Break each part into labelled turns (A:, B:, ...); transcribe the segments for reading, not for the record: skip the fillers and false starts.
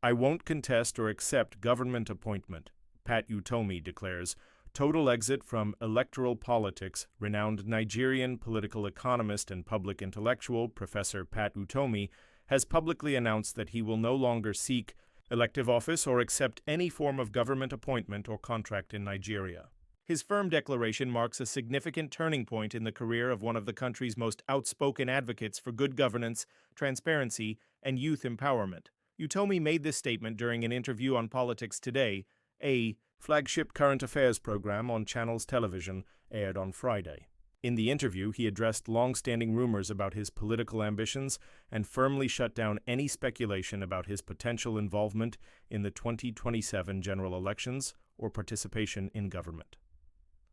A: "I won't contest or accept government appointment," Pat Utomi declares. Total exit from electoral politics. Renowned Nigerian political economist and public intellectual Professor Pat Utomi has publicly announced that he will no longer seek elective office or accept any form of government appointment or contract in Nigeria. His firm declaration marks a significant turning point in the career of one of the country's most outspoken advocates for good governance, transparency, and youth empowerment. Utomi made this statement during an interview on Politics Today, a flagship current affairs program on Channel's television, aired on Friday. In the interview, he addressed long-standing rumors about his political ambitions and firmly shut down any speculation about his potential involvement in the 2027 general elections or participation in government.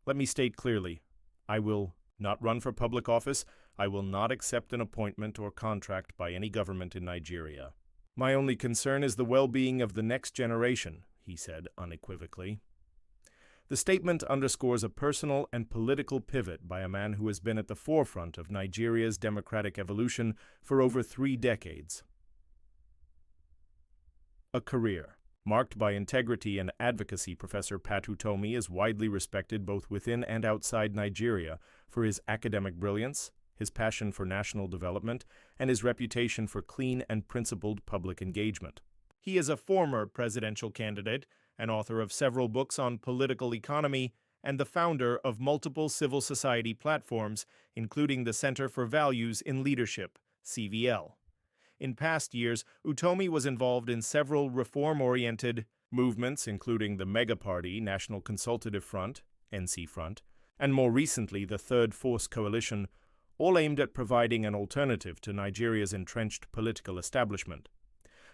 A: "Let me state clearly, I will not run for public office. I will not accept an appointment or contract by any government in Nigeria. My only concern is the well-being of the next generation," he said unequivocally. The statement underscores a personal and political pivot by a man who has been at the forefront of Nigeria's democratic evolution for over 3 decades. A career marked by integrity and advocacy. Professor Pat Utomi is widely respected both within and outside Nigeria for his academic brilliance, his passion for national development, and his reputation for clean and principled public engagement. He is a former presidential candidate, an author of several books on political economy, and the founder of multiple civil society platforms, including the Center for Values in Leadership, CVL. In past years, Utomi was involved in several reform-oriented movements, including the Mega-Party National Consultative Front, NC Front, and more recently the Third Force Coalition, all aimed at providing an alternative to Nigeria's entrenched political establishment.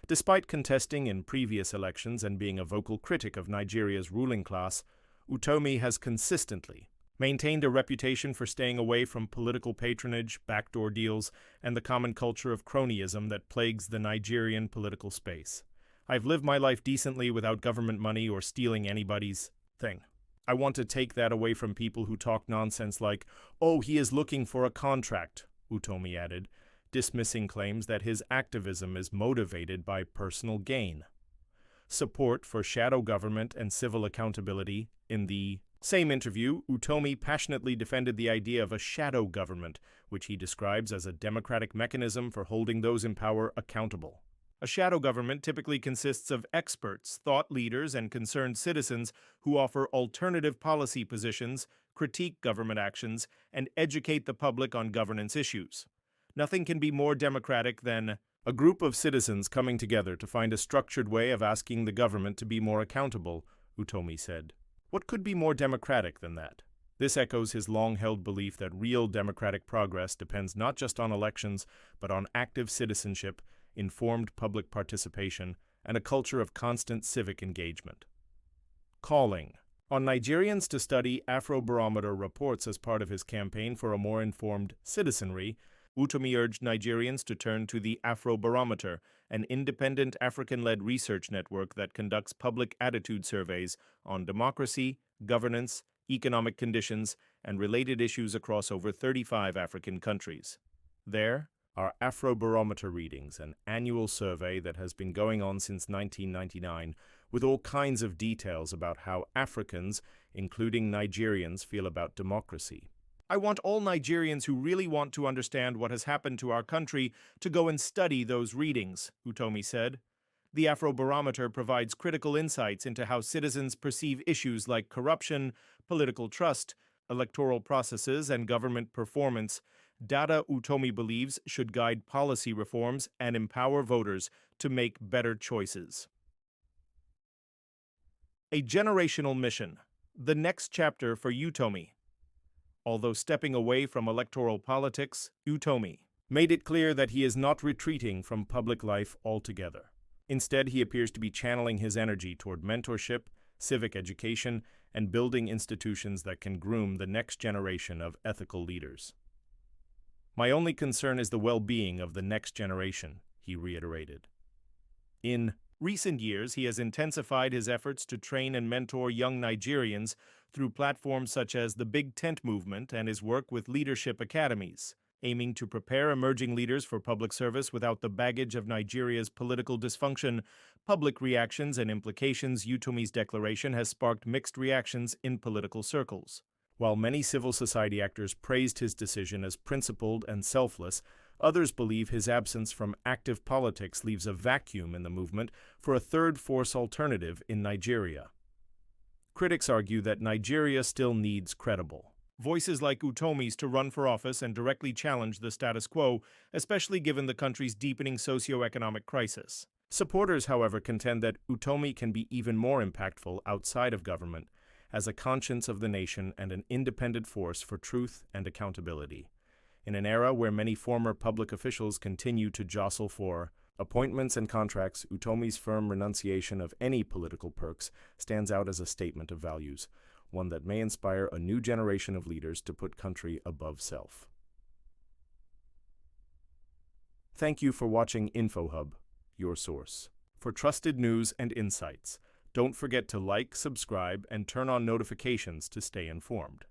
A: Despite contesting in previous elections and being a vocal critic of Nigeria's ruling class, Utomi has consistently maintained a reputation for staying away from political patronage, backdoor deals, and the common culture of cronyism that plagues the Nigerian political space. "I've lived my life decently without government money or stealing anybody's thing. I want to take that away from people who talk nonsense like, 'Oh, he is looking for a contract,'" Utomi added, dismissing claims that his activism is motivated by personal gain. Support for shadow government and civil accountability. In the same interview, Utomi passionately defended the idea of a shadow government, which he describes as a democratic mechanism for holding those in power accountable. A shadow government typically consists of experts, thought leaders, and concerned citizens who offer alternative policy positions, critique government actions, and educate the public on governance issues. Nothing can be more democratic than a group of citizens coming together to find a structured way of asking the government to be more accountable, Utomi said. What could be more democratic than that? This echoes his long-held belief that real democratic progress depends not just on elections, but on active citizenship, informed public participation, and a culture of constant civic engagement. Calling on Nigerians to study Afrobarometer reports as part of his campaign for a more informed citizenry, Utomi urged Nigerians to turn to the Afrobarometer, an independent African-led research network that conducts public attitude surveys on democracy, governance, economic conditions, and related issues across over 35 African countries. There are Afrobarometer readings, an annual survey that has been going on since 1999, with all kinds of details about how Africans, including Nigerians, feel about democracy. "I want all Nigerians who really want to understand what has happened to our country to go and study those readings," Utomi said. The Afrobarometer provides critical insights into how citizens perceive issues like corruption, political trust, electoral processes, and government performance. Data Utomi believes should guide policy reforms and empower voters to make better choices. A generational mission. The next chapter for Utomi. Although stepping away from electoral politics, Utomi made it clear that he is not retreating from public life altogether. Instead, he appears to be channeling his energy toward mentorship, civic education, and building institutions that can groom the next generation of ethical leaders. "My only concern is the well-being of the next generation," he reiterated. In recent years, he has intensified his efforts to train and mentor young Nigerians through platforms such as the Big Tent movement and his work with leadership academies. Aiming to prepare emerging leaders for public service without the baggage of Nigeria's political dysfunction, public reactions and implications, Utomi's declaration has sparked mixed reactions in political circles. While many civil society actors praised his decision as principled and selfless, others believe his absence from active politics leaves a vacuum in the movement for a third force alternative in Nigeria. Critics argue that Nigeria still needs credible voices like Utomi's to run for office and directly challenge the status quo, especially given the country's deepening socio-economic crisis. Supporters, however, contend that Utomi can be even more impactful outside of government, as a conscience of the nation and an independent force for truth and accountability. In an era where many former public officials continue to jostle for appointments and contracts, Utomi's firm renunciation of any political perks stands out as a statement of values, one that may inspire a new generation of leaders to put country above self. Thank you for watching InfoHub, your source for trusted news and insights. Don't forget to like, subscribe, and turn on notifications to stay informed.